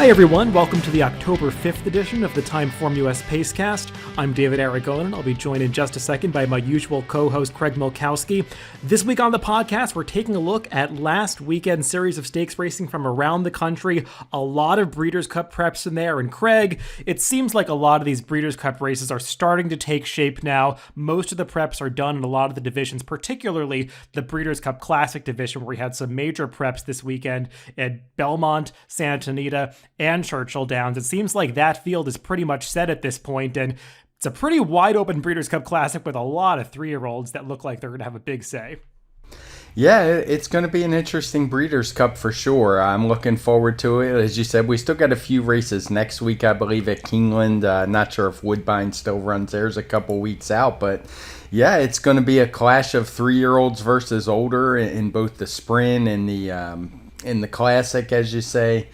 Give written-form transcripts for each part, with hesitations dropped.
Hi everyone, welcome to the October 5th edition of the TimeformUS Pacecast. I'm David Aragonin. I'll be joined in just a second by my usual co-host Craig Milkowski. This week on the podcast, we're taking a look at last weekend's series of stakes racing from around the country. A lot of Breeders' Cup preps in there, and Craig, it seems like a lot of these Breeders' Cup races are starting to take shape now. Most of the preps are done in a lot of the divisions, particularly the Breeders' Cup Classic division, where we had some major preps this weekend at Belmont, Santa Anita, and Churchill Downs. It seems like that field is pretty much set at this point, and it's a pretty wide open Breeders' Cup Classic with a lot of 3-year-olds that look like they're going to have a big say. Yeah, it's going to be an interesting Breeders' Cup for sure. I'm looking forward to it. As you said, we still got a few races next week, I believe, at Keeneland. Not sure if Woodbine still runs theirs a couple weeks out, but yeah, it's going to be a clash of 3-year-olds versus older in both the sprint and the Classic, as you say.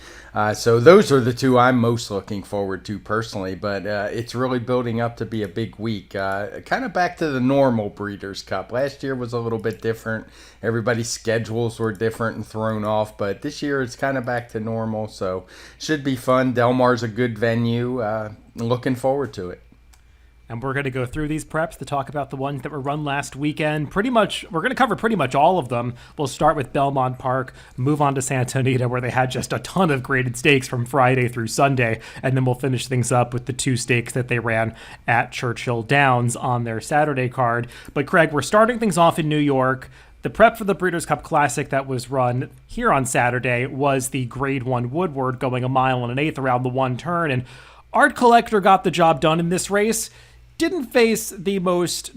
So those are the two I'm most looking forward to personally, but it's really building up to be a big week. Kind of back to the normal Breeders' Cup. Last year was a little bit different. Everybody's schedules were different and thrown off, but this year it's kind of back to normal, so should be fun. Del Mar's a good venue. Looking forward to it. And we're going to go through these preps to talk about the ones that were run last weekend. We're going to cover pretty much all of them. We'll start with Belmont Park, move on to Santa Anita, where they had just a ton of graded stakes from Friday through Sunday, and then we'll finish things up with the 2 stakes that they ran at Churchill Downs on their Saturday card. But Craig, we're starting things off in New York. The prep for the Breeders' Cup Classic that was run here on Saturday was the Grade 1 Woodward, going 1 1/8 around the one turn, and Art Collector got the job done in this race. Didn't face the most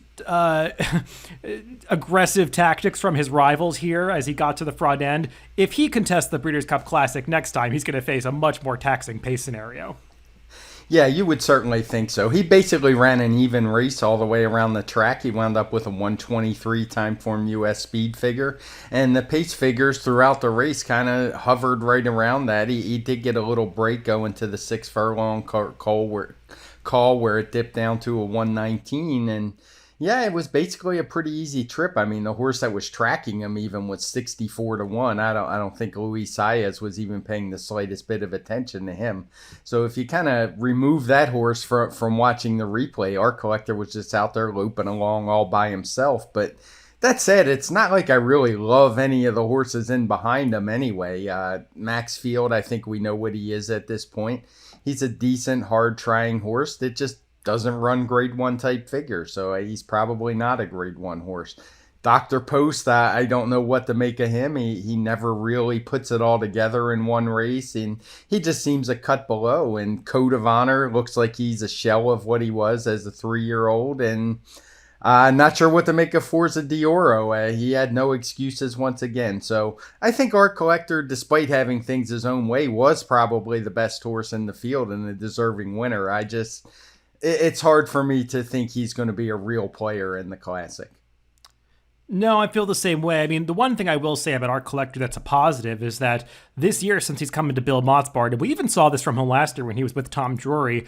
aggressive tactics from his rivals here as he got to the front end. If he contests the Breeders' Cup Classic next time, he's going to face a much more taxing pace scenario. Yeah, you would certainly think so. He basically ran an even race all the way around the track. He wound up with a 1:23 TimeformUS speed figure, and the pace figures throughout the race kind of hovered right around that. He did get a little break going to the 6 furlong call where it dipped down to a 1:19, and yeah, it was basically a pretty easy trip. I mean, the horse that was tracking him even was 64-1. I don't think Luis Saez was even paying the slightest bit of attention to him. So if you kind of remove that horse from watching the replay, Art Collector was just out there looping along all by himself. But that said, it's not like I really love any of the horses in behind him anyway. Maxfield, I think we know what he is at this point. He's a decent, hard-trying horse that just doesn't run Grade 1 type figure, so he's probably not a Grade 1 horse. Dr. Post, I don't know what to make of him. He never really puts it all together in one race, and he just seems a cut below. And Code of Honor looks like he's a shell of what he was as a 3-year-old, and not sure what to make of Forza Dioro. He had no excuses once again. So I think Art Collector, despite having things his own way, was probably the best horse in the field and a deserving winner. It's hard for me to think he's going to be a real player in the Classic. No, I feel the same way. I mean, the one thing I will say about Art Collector that's a positive is that this year, since he's come into Bill Mott's barn, and we even saw this from him last year when he was with Tom Drury,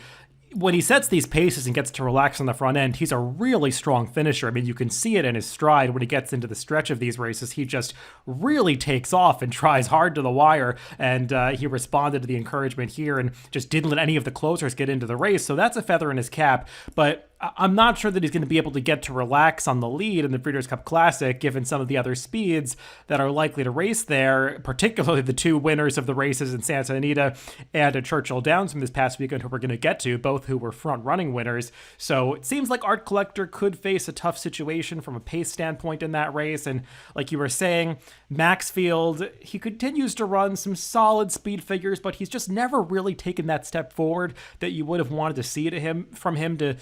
when he sets these paces and gets to relax on the front end, he's a really strong finisher. I mean, you can see it in his stride when he gets into the stretch of these races. He just really takes off and tries hard to the wire, and he responded to the encouragement here and just didn't let any of the closers get into the race, so that's a feather in his cap. But I'm not sure that he's going to be able to get to relax on the lead in the Breeders' Cup Classic, given some of the other speeds that are likely to race there, particularly the 2 winners of the races in Santa Anita and at Churchill Downs from this past weekend, who we're going to get to, both who were front-running winners. So it seems like Art Collector could face a tough situation from a pace standpoint in that race. And like you were saying, Maxfield, he continues to run some solid speed figures, but he's just never really taken that step forward that you would have wanted to see from him to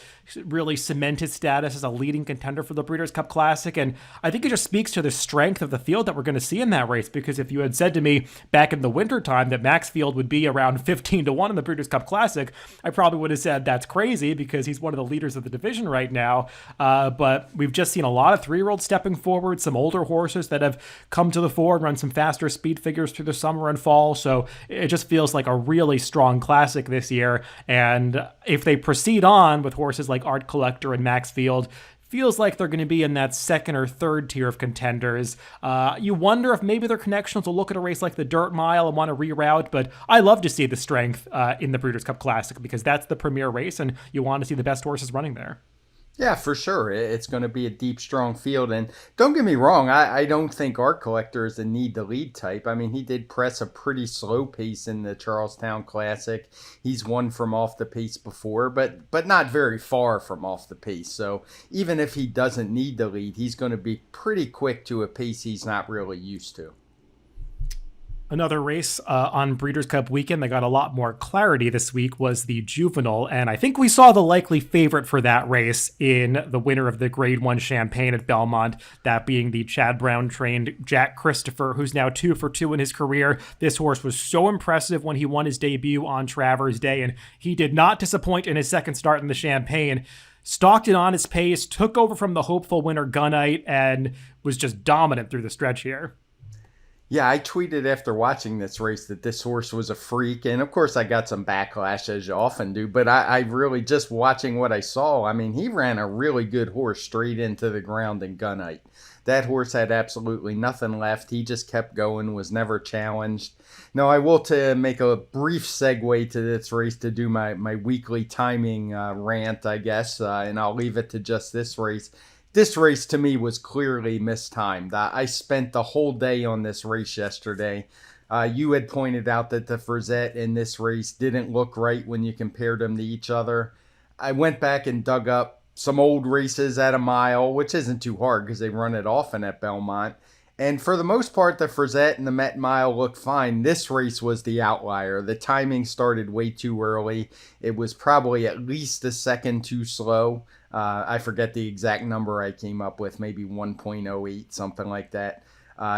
really cement his status as a leading contender for the Breeders' Cup Classic. And I think it just speaks to the strength of the field that we're going to see in that race, because if you had said to me back in the wintertime that Maxfield would be around 15-1 in the Breeders' Cup Classic, I probably would have said that's crazy because he's one of the leaders of the division right now. But we've just seen a lot of 3-year-olds stepping forward, some older horses that have come to the fore and run some faster speed figures through the summer and fall. So it just feels like a really strong Classic this year. And if they proceed on with horses like Art Collector and Maxfield, feels like they're going to be in that second or third tier of contenders. You wonder if maybe their connections will look at a race like the Dirt Mile and want to reroute, but I love to see the strength in the Breeders' Cup Classic because that's the premier race and you want to see the best horses running there. Yeah, for sure. It's going to be a deep, strong field. And don't get me wrong, I don't think Art Collector is a need to lead type. I mean, he did press a pretty slow pace in the Charlestown Classic. He's won from off the pace before, but not very far from off the pace. So even if he doesn't need to lead, he's going to be pretty quick to a pace he's not really used to. Another race on Breeders' Cup weekend that got a lot more clarity this week was the Juvenile, and I think we saw the likely favorite for that race in the winner of the Grade 1 Champagne at Belmont, that being the Chad Brown-trained Jack Christopher, who's now 2 for 2 in his career. This horse was so impressive when he won his debut on Travers Day, and he did not disappoint in his second start in the Champagne. Stalked it on his pace, took over from the hopeful winner Gunite, and was just dominant through the stretch here. Yeah, I tweeted after watching this race that this horse was a freak. And of course, I got some backlash, as you often do. But I really, just watching what I saw, I mean, he ran a really good horse straight into the ground in Gunite. That horse had absolutely nothing left. He just kept going, was never challenged. Now, I will to make a brief segue to this race to do my weekly timing rant, I guess. And I'll leave it to just this race. This race to me was clearly mistimed. I spent the whole day on this race yesterday. You had pointed out that the Frizette in this race didn't look right when you compared them to each other. I went back and dug up some old races at a mile, which isn't too hard because they run it often at Belmont. And for the most part, the Frizette and the Met Mile looked fine. This race was the outlier. The timing started way too early. It was probably at least a second too slow. I forget the exact number I came up with, maybe 1.08, something like that.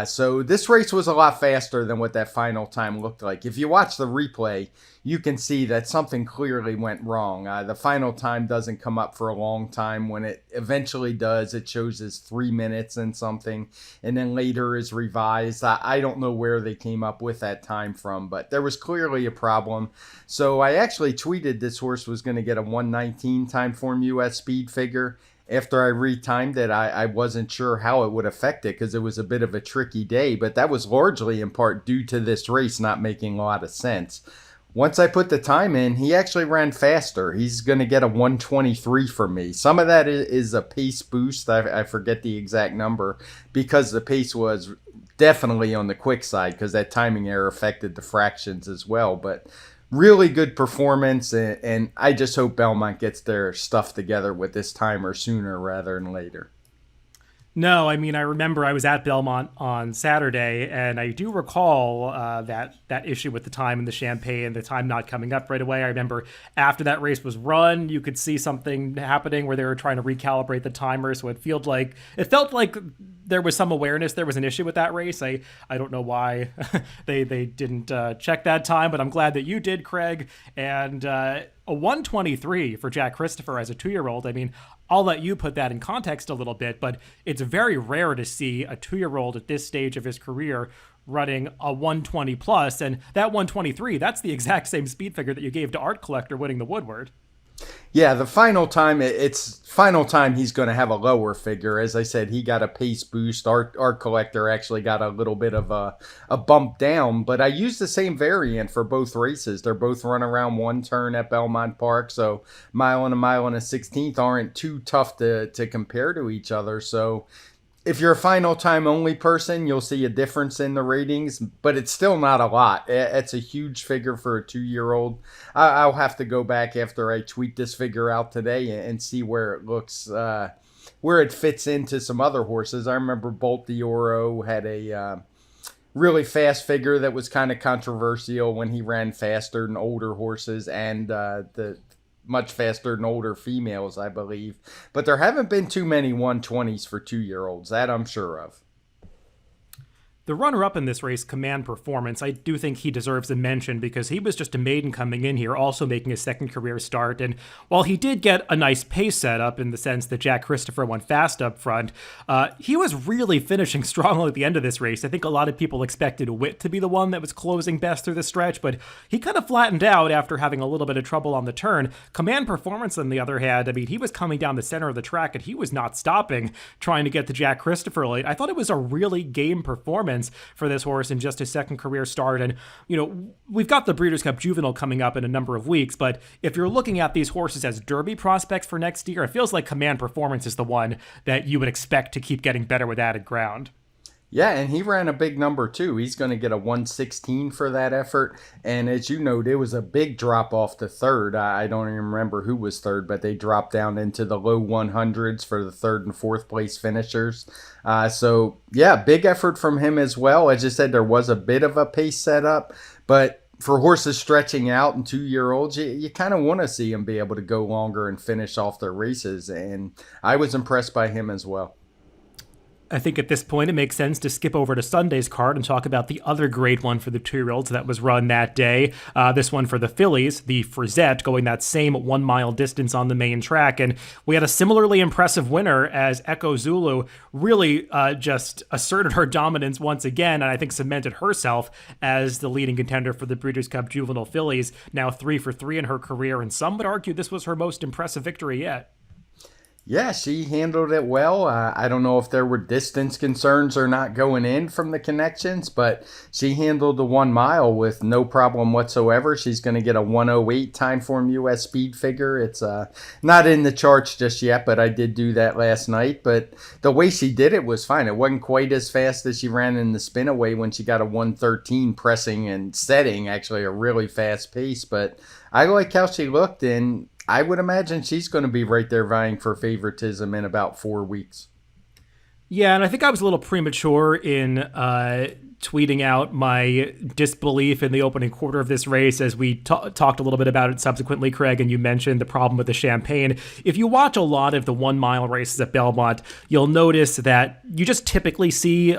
So this race was a lot faster than what that final time looked like. If you watch the replay, you can see that something clearly went wrong. The final time doesn't come up for a long time. When it eventually does, it shows as 3 minutes and something, and then later is revised. I don't know where they came up with that time from, but there was clearly a problem. So I actually tweeted this horse was going to get a 119 TimeformUS speed figure. After I retimed it, I wasn't sure how it would affect it because it was a bit of a tricky day, but that was largely in part due to this race not making a lot of sense. Once I put the time in, he actually ran faster. He's going to get a 123 from me. Some of that is a pace boost. I forget the exact number because the pace was definitely on the quick side because that timing error affected the fractions as well, but really good performance, and I just hope Belmont gets their stuff together with this timer sooner rather than later. No, I mean, I remember I was at Belmont on Saturday, and I do recall that issue with the time in the Champagne, the time not coming up right away. I remember after that race was run, you could see something happening where they were trying to recalibrate the timer, so it felt like there was some awareness there was an issue with that race. I don't know why they didn't check that time, but I'm glad that you did, Craig. And a 123 for Jack Christopher as a 2-year-old. I mean, I'll let you put that in context a little bit, but it's very rare to see a 2-year-old at this stage of his career running a 120 plus, and that 123, that's the exact same speed figure that you gave to Art Collector winning the Woodward. Yeah, the final time, he's going to have a lower figure. As I said, he got a pace boost. Art Collector actually got a little bit of a bump down, but I used the same variant for both races. They're both run around one turn at Belmont Park, so mile and a 16th aren't too tough to compare to each other. So if you're a final time only person, you'll see a difference in the ratings, but it's still not a lot. It's a huge figure for a 2-year-old. I'll have to go back after I tweet this figure out today and see where it looks, where it fits into some other horses. I remember Bolt d'Oro had a really fast figure that was kind of controversial when he ran faster than older horses and the much faster than older females, I believe. But there haven't been too many 120s for 2-year-olds. That I'm sure of. The runner-up in this race, Command Performance, I do think he deserves a mention because he was just a maiden coming in here, also making his second career start. And while he did get a nice pace setup in the sense that Jack Christopher went fast up front, he was really finishing strongly at the end of this race. I think a lot of people expected Witt to be the one that was closing best through the stretch, but he kind of flattened out after having a little bit of trouble on the turn. Command Performance, on the other hand, I mean, he was coming down the center of the track and he was not stopping trying to get to Jack Christopher late. I thought it was a really game performance for this horse in just his second career start. And, we've got the Breeders' Cup Juvenile coming up in a number of weeks, but if you're looking at these horses as Derby prospects for next year, it feels like Command Performance is the one that you would expect to keep getting better with added ground. Yeah, and he ran a big number too. He's going to get a 116 for that effort. And as you know, there was a big drop off to third. I don't even remember who was third, but they dropped down into the low 100s for the third and fourth place finishers. So, yeah, big effort from him as well. As I said, there was a bit of a pace setup, but for horses stretching out and 2-year-olds, you kind of want to see them be able to go longer and finish off their races. And I was impressed by him as well. I think at this point it makes sense to skip over to Sunday's card and talk about the other great one for the 2-year-olds that was run that day. This one for the fillies, the Frizette, going that same 1 mile distance on the main track. And we had a similarly impressive winner as Echo Zulu really just asserted her dominance once again, and I think cemented herself as the leading contender for the Breeders' Cup Juvenile fillies, now 3 for 3 in her career. And some would argue this was her most impressive victory yet. Yeah, she handled it well. I don't know if there were distance concerns or not going in from the connections, but she handled the 1 mile with no problem whatsoever. She's going to get a 108 TimeformUS speed figure. It's not in the charts just yet, but I did do that last night. But the way she did it was fine. It wasn't quite as fast as she ran in the spinaway when she got a 113 pressing and setting, actually a really fast pace. But I like how she looked, and I would imagine she's going to be right there vying for favoritism in about 4 weeks. Yeah, and I think I was a little premature in tweeting out my disbelief in the opening quarter of this race as we talked a little bit about it subsequently, Craig, and you mentioned the problem with the champagne. If you watch a lot of the 1 mile races at Belmont, you'll notice that you just typically see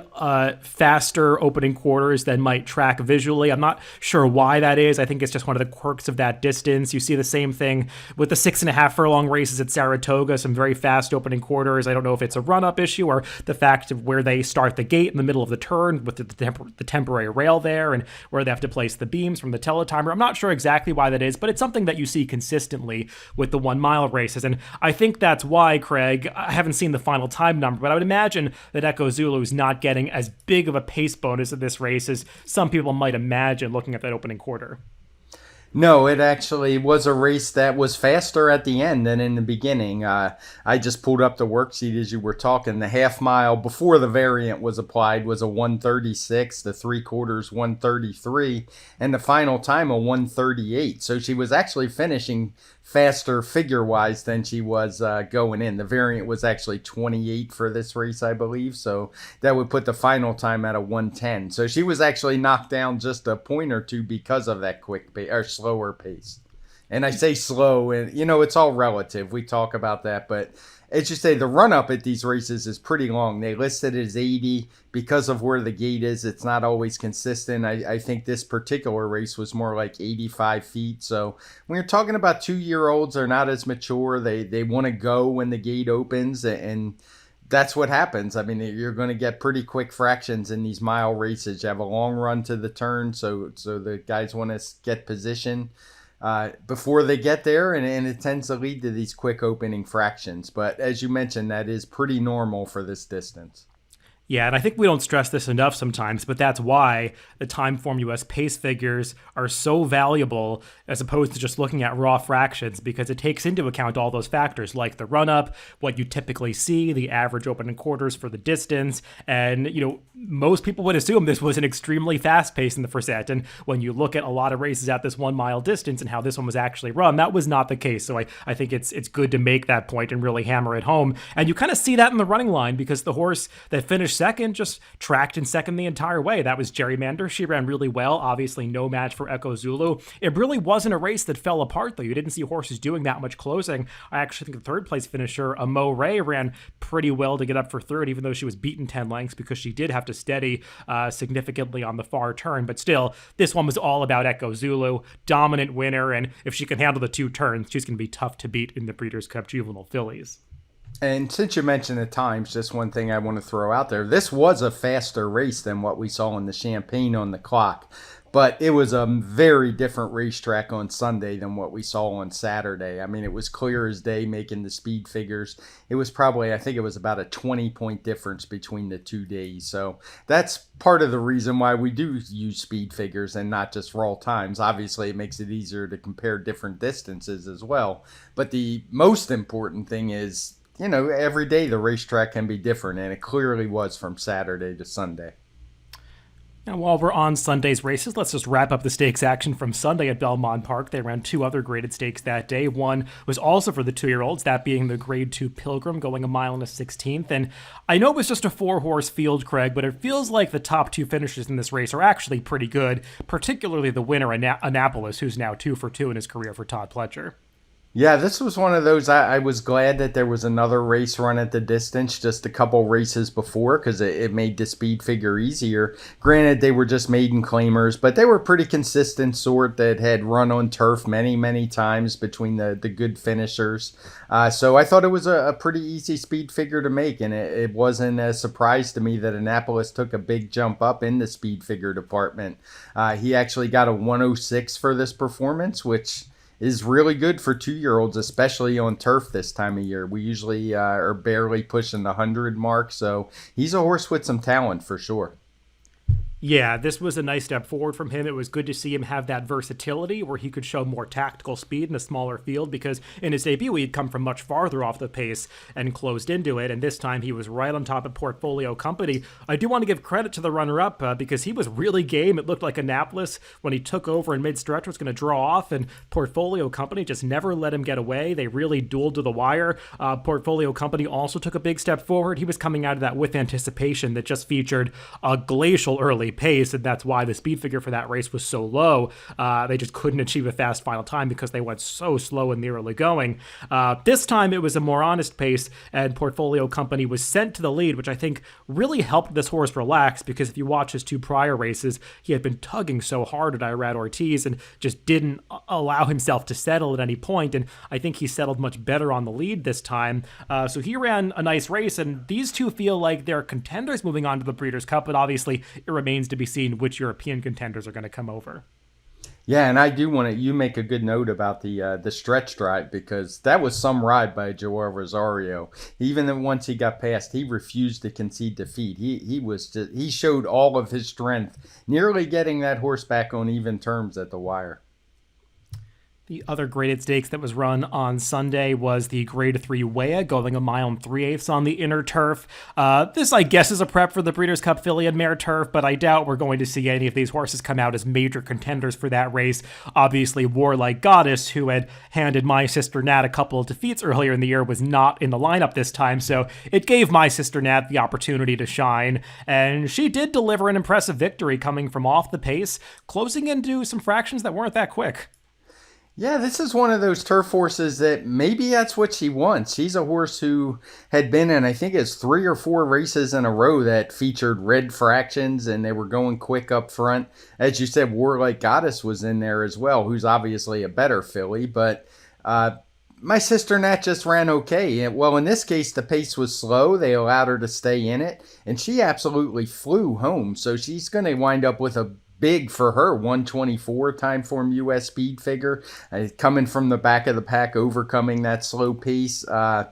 faster opening quarters than might track visually. I'm not sure why that is. I think it's just one of the quirks of that distance. You see the same thing with the 6.5 furlong races at Saratoga, some very fast opening quarters. I don't know if it's a run-up issue or the fact of where they start the gate in the middle of the turn with the temporary rail there and where they have to place the beams from the teletimer. I'm not sure exactly why that is, but it's something that you see consistently with the 1 mile races. And I think that's why, Craig, I haven't seen the final time number, but I would imagine that Echo Zulu is not getting as big of a pace bonus in this race as some people might imagine looking at that opening quarter. No, it actually was a race that was faster at the end than in the beginning. I just pulled up the worksheet as you were talking. The half mile before the variant was applied was a 136, the 3/4 133, and the final time a 138. So she was actually finishing faster figure-wise than she was going in. The variant was actually 28 for this race, I believe, so that would put the final time at a 110. So she was actually knocked down just a point or two because of that quick pace, or slower pace. And I say slow, and it's all relative. We talk about that, but as you say, the run-up at these races is pretty long. They list it as 80 because of where the gate is. It's not always consistent. I think this particular race was more like 85 feet. So when you're talking about 2-year-olds, they're not as mature. They want to go when the gate opens, and that's what happens. I mean, you're going to get pretty quick fractions in these mile races. You have a long run to the turn, so the guys want to get position before they get there, and it tends to lead to these quick opening fractions. But as you mentioned, that is pretty normal for this distance. Yeah, and I think we don't stress this enough sometimes, but that's why the TimeformUS pace figures are so valuable as opposed to just looking at raw fractions, because it takes into account all those factors like the run-up, what you typically see, the average opening quarters for the distance, and, most people would assume this was an extremely fast pace in the Frizette, and when you look at a lot of races at this 1 mile distance and how this one was actually run, that was not the case. So I think it's good to make that point and really hammer it home, and you kind of see that in the running line, because the horse that finished finished second, just tracked in second the entire way. That was Gerrymander. She ran really well. Obviously, no match for Echo Zulu. It really wasn't a race that fell apart, though. You didn't see horses doing that much closing. I actually think the third place finisher, Mo Ray, ran pretty well to get up for third, even though she was beaten 10 lengths because she did have to steady significantly on the far turn. But still, this one was all about Echo Zulu, dominant winner, and if she can handle the 2 turns, she's going to be tough to beat in the Breeders' Cup Juvenile Fillies. And since you mentioned the times, just one thing I want to throw out there. This was a faster race than what we saw in the Champagne on the clock. But it was a very different racetrack on Sunday than what we saw on Saturday. I mean, it was clear as day making the speed figures. It was probably, I think it was about a 20-point difference between the 2 days. So that's part of the reason why we do use speed figures and not just raw times. Obviously, it makes it easier to compare different distances as well. But the most important thing is, every day the racetrack can be different, and it clearly was from Saturday to Sunday. Now, while we're on Sunday's races, let's just wrap up the stakes action from Sunday at Belmont Park. They ran 2 other graded stakes that day. One was also for the 2-year-olds, that being the Grade 2 Pilgrim, going 1 mile and a 16th. And I know it was just a 4-horse field, Craig, but it feels like the top 2 finishers in this race are actually pretty good, particularly the winner, Annapolis, who's now 2 for 2 in his career for Todd Pletcher. Yeah, this was one of those, I was glad that there was another race run at the distance just a couple races before, because it made the speed figure easier. Granted, they were just maiden claimers, but they were pretty consistent sort that had run on turf many, many times between the good finishers. So I thought it was a pretty easy speed figure to make, and it wasn't a surprise to me that Annapolis took a big jump up in the speed figure department. He actually got a 106 for this performance, which is really good for 2-year-olds, especially on turf this time of year. We usually are barely pushing the 100 mark, so he's a horse with some talent for sure. Yeah, this was a nice step forward from him. It was good to see him have that versatility where he could show more tactical speed in a smaller field, because in his debut, he'd come from much farther off the pace and closed into it. And this time he was right on top of Portfolio Company. I do want to give credit to the runner-up because he was really game. It looked like Annapolis, when he took over in mid-stretch, was going to draw off, and Portfolio Company just never let him get away. They really dueled to the wire. Portfolio Company also took a big step forward. He was coming out of that with anticipation that just featured a glacial early pace, and that's why the speed figure for that race was so low. They just couldn't achieve a fast final time because they went so slow in the early going. This time it was a more honest pace, and Portfolio Company was sent to the lead, which I think really helped this horse relax, because if you watch his 2 prior races, he had been tugging so hard at Irad Ortiz and just didn't allow himself to settle at any point, and I think he settled much better on the lead this time. So he ran a nice race, and these 2 feel like they're contenders moving on to the Breeders' Cup, but obviously it remains to be seen which European contenders are going to come over. Yeah, and I do want to, you make a good note about the stretch drive, because that was some ride by Joel Rosario. Even then, once he got past, he refused to concede defeat. He showed all of his strength, nearly getting that horse back on even terms at the wire. The other graded stakes that was run on Sunday was the Grade 3 Wea, going 1 mile and 3/8 on the inner turf. This, I guess, is a prep for the Breeders' Cup Filly and Mare Turf, but I doubt we're going to see any of these horses come out as major contenders for that race. Obviously, Warlike Goddess, who had handed My Sister Nat a couple of defeats earlier in the year, was not in the lineup this time, so it gave My Sister Nat the opportunity to shine, and she did deliver an impressive victory coming from off the pace, closing into some fractions that weren't that quick. Yeah, this is one of those turf horses that maybe that's what she wants. She's a horse who had been in, I think it's 3 or 4 races in a row that featured red fractions, and they were going quick up front. As you said, Warlike Goddess was in there as well, who's obviously a better filly, but My Sister Nat just ran okay. Well, in this case, the pace was slow. They allowed her to stay in it, and she absolutely flew home. So she's going to wind up with a big, for her, 124 TimeformUS speed figure, coming from the back of the pack, overcoming that slow pace. I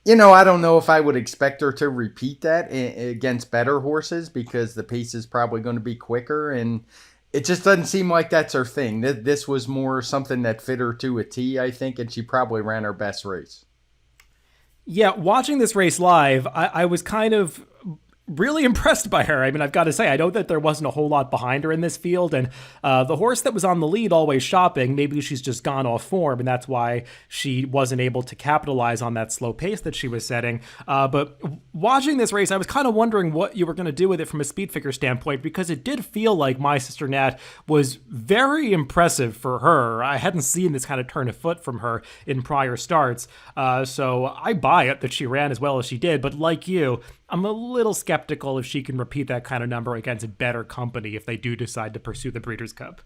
don't know if I would expect her to repeat that against better horses, because the pace is probably going to be quicker, and it just doesn't seem like that's her thing. This was more something that fit her to a T, I think, and she probably ran her best race. Yeah, watching this race live, I was kind of really impressed by her. I mean, I've got to say, I know that there wasn't a whole lot behind her in this field, and the horse that was on the lead, Always Shopping, maybe she's just gone off form, and that's why she wasn't able to capitalize on that slow pace that she was setting. But watching this race, I was kind of wondering what you were going to do with it from a speed figure standpoint, because it did feel like My Sister Nat was very impressive for her. I hadn't seen this kind of turn of foot from her in prior starts, so I buy it that she ran as well as she did, but like you, I'm a little skeptical if she can repeat that kind of number against better company if they do decide to pursue the Breeders' Cup.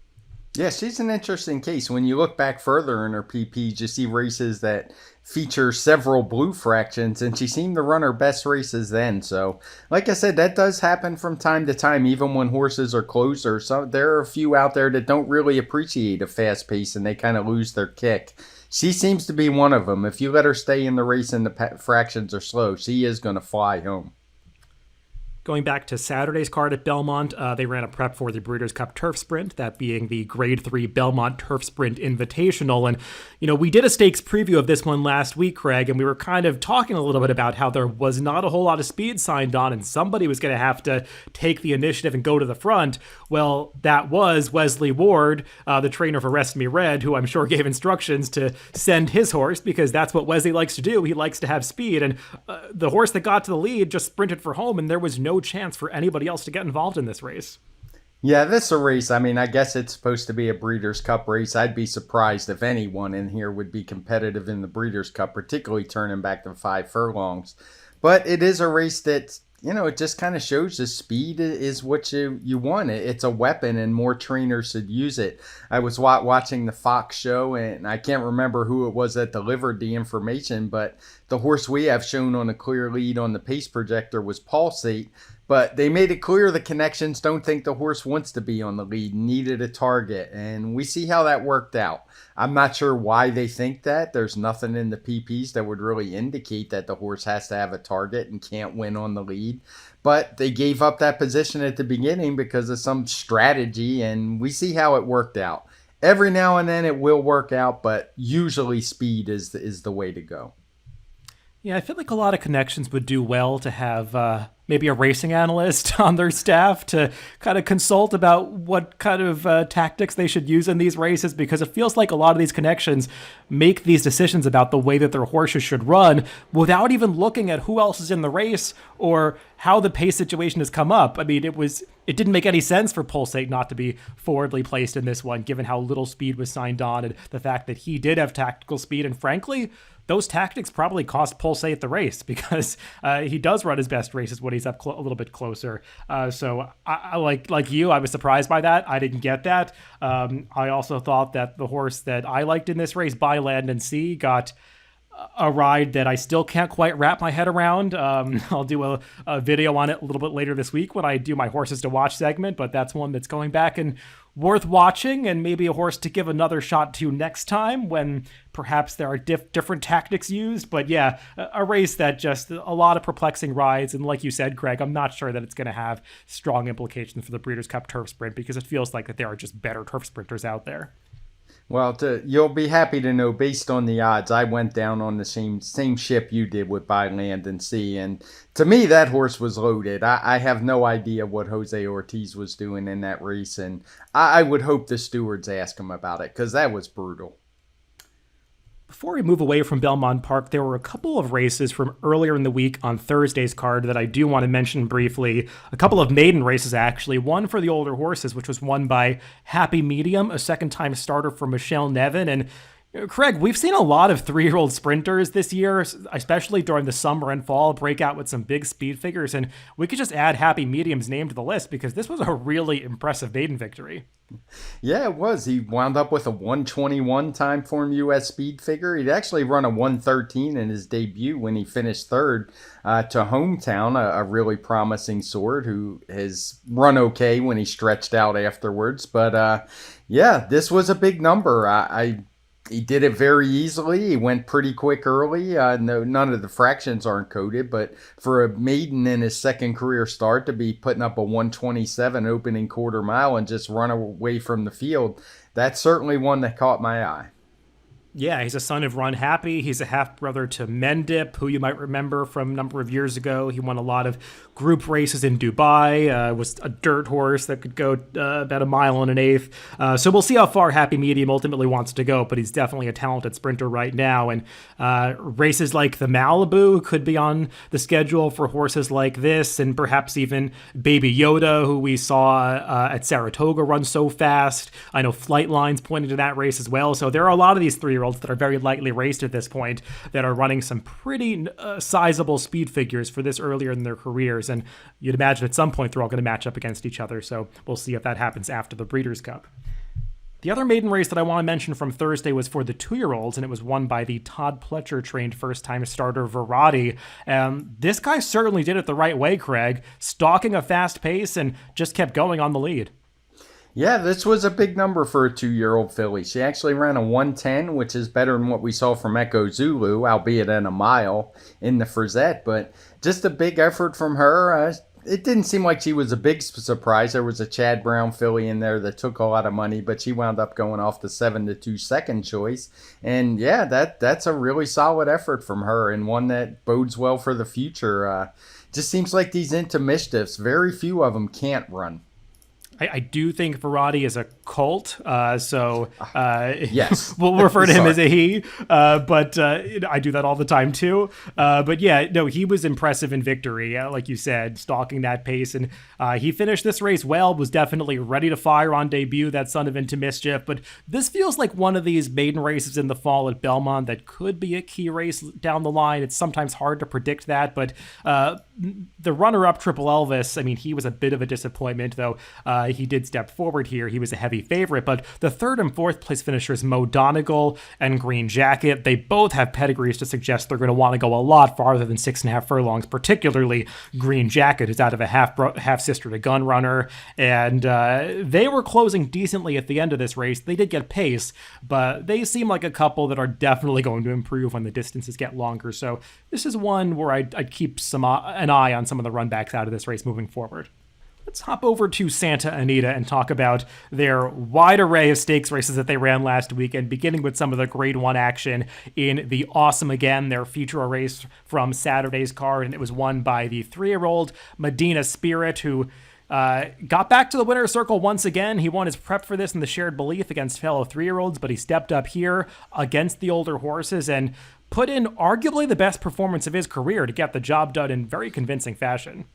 Yeah, she's an interesting case. When you look back further in her PPs, you see races that feature several blue fractions, and she seemed to run her best races then. So, like I said, that does happen from time to time, even when horses are closer. So there are a few out there that don't really appreciate a fast pace, and they kind of lose their kick. She seems to be one of them. If you let her stay in the race and the fractions are slow, she is going to fly home. Going back to Saturday's card at Belmont, they ran a prep for the Breeders' Cup Turf Sprint, that being the Grade 3 Belmont Turf Sprint Invitational. And, we did a stakes preview of this one last week, Craig, and we were kind of talking a little bit about how there was not a whole lot of speed signed on, and somebody was going to have to take the initiative and go to the front. Well, that was Wesley Ward, the trainer for Rest Me Red, who I'm sure gave instructions to send his horse, because that's what Wesley likes to do. He likes to have speed, and the horse that got to the lead just sprinted for home, and there was no chance for anybody else to get involved in this race. Yeah, this is a race. I mean, I guess it's supposed to be a Breeders' Cup race. I'd be surprised if anyone in here would be competitive in the Breeders' Cup, particularly turning back to 5 furlongs. But it is a race that, it just kind of shows the speed is what you want. It's a weapon, and more trainers should use it. I was watching the Fox show, and I can't remember who it was that delivered the information, but the horse we have shown on a clear lead on the pace projector was Pulsate. But they made it clear the connections don't think the horse wants to be on the lead, needed a target, and we see how that worked out. I'm not sure why they think that. There's nothing in the PPs that would really indicate that the horse has to have a target and can't win on the lead. But they gave up that position at the beginning because of some strategy, and we see how it worked out. Every now and then it will work out, but usually speed is the way to go. Yeah, I feel like a lot of connections would do well to have maybe a racing analyst on their staff to kind of consult about what kind of tactics they should use in these races, because it feels like a lot of these connections make these decisions about the way that their horses should run without even looking at who else is in the race or how the pace situation has come up. I mean, it didn't make any sense for Pulsate not to be forwardly placed in this one, given how little speed was signed on and the fact that he did have tactical speed. And frankly, those tactics probably cost Pulsate the race, because he does run his best races when he's up a little bit closer. So I like you, I was surprised by that. I didn't get that. I also thought that the horse that I liked in this race, By Land and Sea, got a ride that I still can't quite wrap my head around. I'll do a video on it a little bit later this week when I do my horses to watch segment, but that's one that's going back and worth watching, and maybe a horse to give another shot to next time when perhaps there are different tactics used. But yeah, a race that just a lot of perplexing rides. And like you said, Craig, I'm not sure that it's going to have strong implications for the Breeders' Cup Turf Sprint, because it feels like that there are just better turf sprinters out there. Well, you'll be happy to know, based on the odds, I went down on the same ship you did with By Land and Sea, and to me, that horse was loaded. I have no idea what Jose Ortiz was doing in that race, and I would hope the stewards ask him about it, because that was brutal. Before we move away from Belmont Park, there were a couple of races from earlier in the week on Thursday's card that I do want to mention briefly. A couple of maiden races, actually. One for the older horses, which was won by Happy Medium, a second-time starter for Michelle Nevin. And Craig, we've seen a lot of 3-year-old sprinters this year, especially during the summer and fall, break out with some big speed figures. And we could just add Happy Medium's name to the list, because this was a really impressive maiden victory. Yeah, it was. He wound up with a 121 TimeformUS speed figure. He'd actually run a 113 in his debut when he finished third to Hometown, a really promising sort who has run okay when he stretched out afterwards. But yeah, this was a big number. He did it very easily. He went pretty quick early. No, none of the fractions aren't coded, but for a maiden in his second career start to be putting up a 127 opening quarter mile and just run away from the field, that's certainly one that caught my eye. Yeah, he's a son of Run Happy. He's a half brother to Mendip, who you might remember from a number of years ago. He won a lot of group races in Dubai, was a dirt horse that could go about a mile and an eighth. So we'll see how far Happy Medium ultimately wants to go, but he's definitely a talented sprinter right now. And races like the Malibu could be on the schedule for horses like this, and perhaps even Baby Yoda, who we saw at Saratoga run so fast. I know Flightline's pointing to that race as well. So there are a lot of these 3-year-olds that are very lightly raced at this point that are running some pretty sizable speed figures for this earlier in their careers. And you'd imagine at some point they're all going to match up against each other. So we'll see if that happens after the Breeders' Cup. The other maiden race that I want to mention from Thursday was for the 2-year-olds, and it was won by the Todd Pletcher-trained first-time starter Verratti. This guy certainly did it the right way, Craig, stalking a fast pace and just kept going on the lead. Yeah, this was a big number for a 2-year-old filly. She actually ran a 110, which is better than what we saw from Echo Zulu, albeit in a mile in the Frizette. But just a big effort from her. It didn't seem like she was a big surprise. There was a Chad Brown filly in there that took a lot of money, but she wound up going off the 7-2 second choice. And yeah, that's a really solid effort from her, and one that bodes well for the future. Just seems like these Into Mischiefs, very few of them can't run. I do think Verratti is a colt, so yes, we'll refer to him as a he, but I do that all the time too. But yeah, no, he was impressive in victory, like you said, stalking that pace, and he finished this race well, was definitely ready to fire on debut, that son of Into Mischief. But this feels like one of these maiden races in the fall at Belmont that could be a key race down the line. It's sometimes hard to predict that, but the runner-up Triple Elvis, I mean, he was a bit of a disappointment, though. He did step forward here. He was a heavy favorite, but the 3rd and 4th place finishers, Mo Donegal and Green Jacket, they both have pedigrees to suggest they're going to want to go a lot farther than 6.5 furlongs, particularly Green Jacket, who's out of a half-sister to Gun Runner, and they were closing decently at the end of this race. They did get pace, but they seem like a couple that are definitely going to improve when the distances get longer, so this is one where I'd keep an eye on some of the runbacks out of this race moving forward. Let's hop over to Santa Anita and talk about their wide array of stakes races that they ran last weekend, beginning with some of the Grade 1 action in the Awesome Again, their feature race from Saturday's card, and it was won by the 3-year-old Medina Spirit, who got back to the winner's circle once again. He won his prep for this in the Shared Belief against fellow 3-year-olds, but he stepped up here against the older horses and put in arguably the best performance of his career to get the job done in very convincing fashion.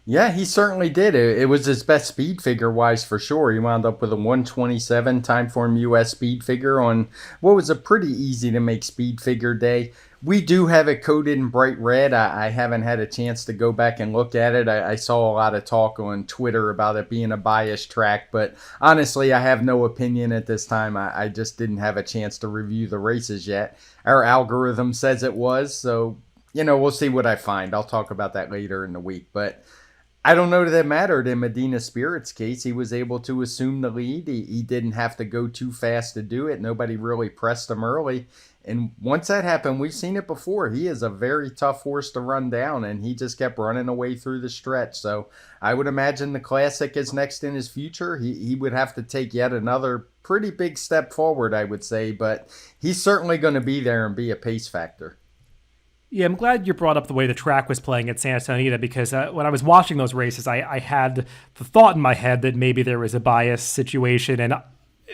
Yeah, he certainly did. It was his best speed figure-wise for sure. He wound up with a 127 TimeformUS speed figure on what was a pretty easy-to-make speed figure day. We do have it coded in bright red. I haven't had a chance to go back and look at it. I saw a lot of talk on Twitter about it being a biased track, but honestly, I have no opinion at this time. I just didn't have a chance to review the races yet. Our algorithm says it was, so, we'll see what I find. I'll talk about that later in the week, but I don't know that it mattered in Medina Spirit's case. He was able to assume the lead. He didn't have to go too fast to do it. Nobody really pressed him early. And once that happened, we've seen it before. He is a very tough horse to run down, and he just kept running away through the stretch. So I would imagine the Classic is next in his future. He would have to take yet another pretty big step forward, I would say. But he's certainly going to be there and be a pace factor. Yeah, I'm glad you brought up the way the track was playing at Santa Anita, because when I was watching those races, I had the thought in my head that maybe there was a bias situation. And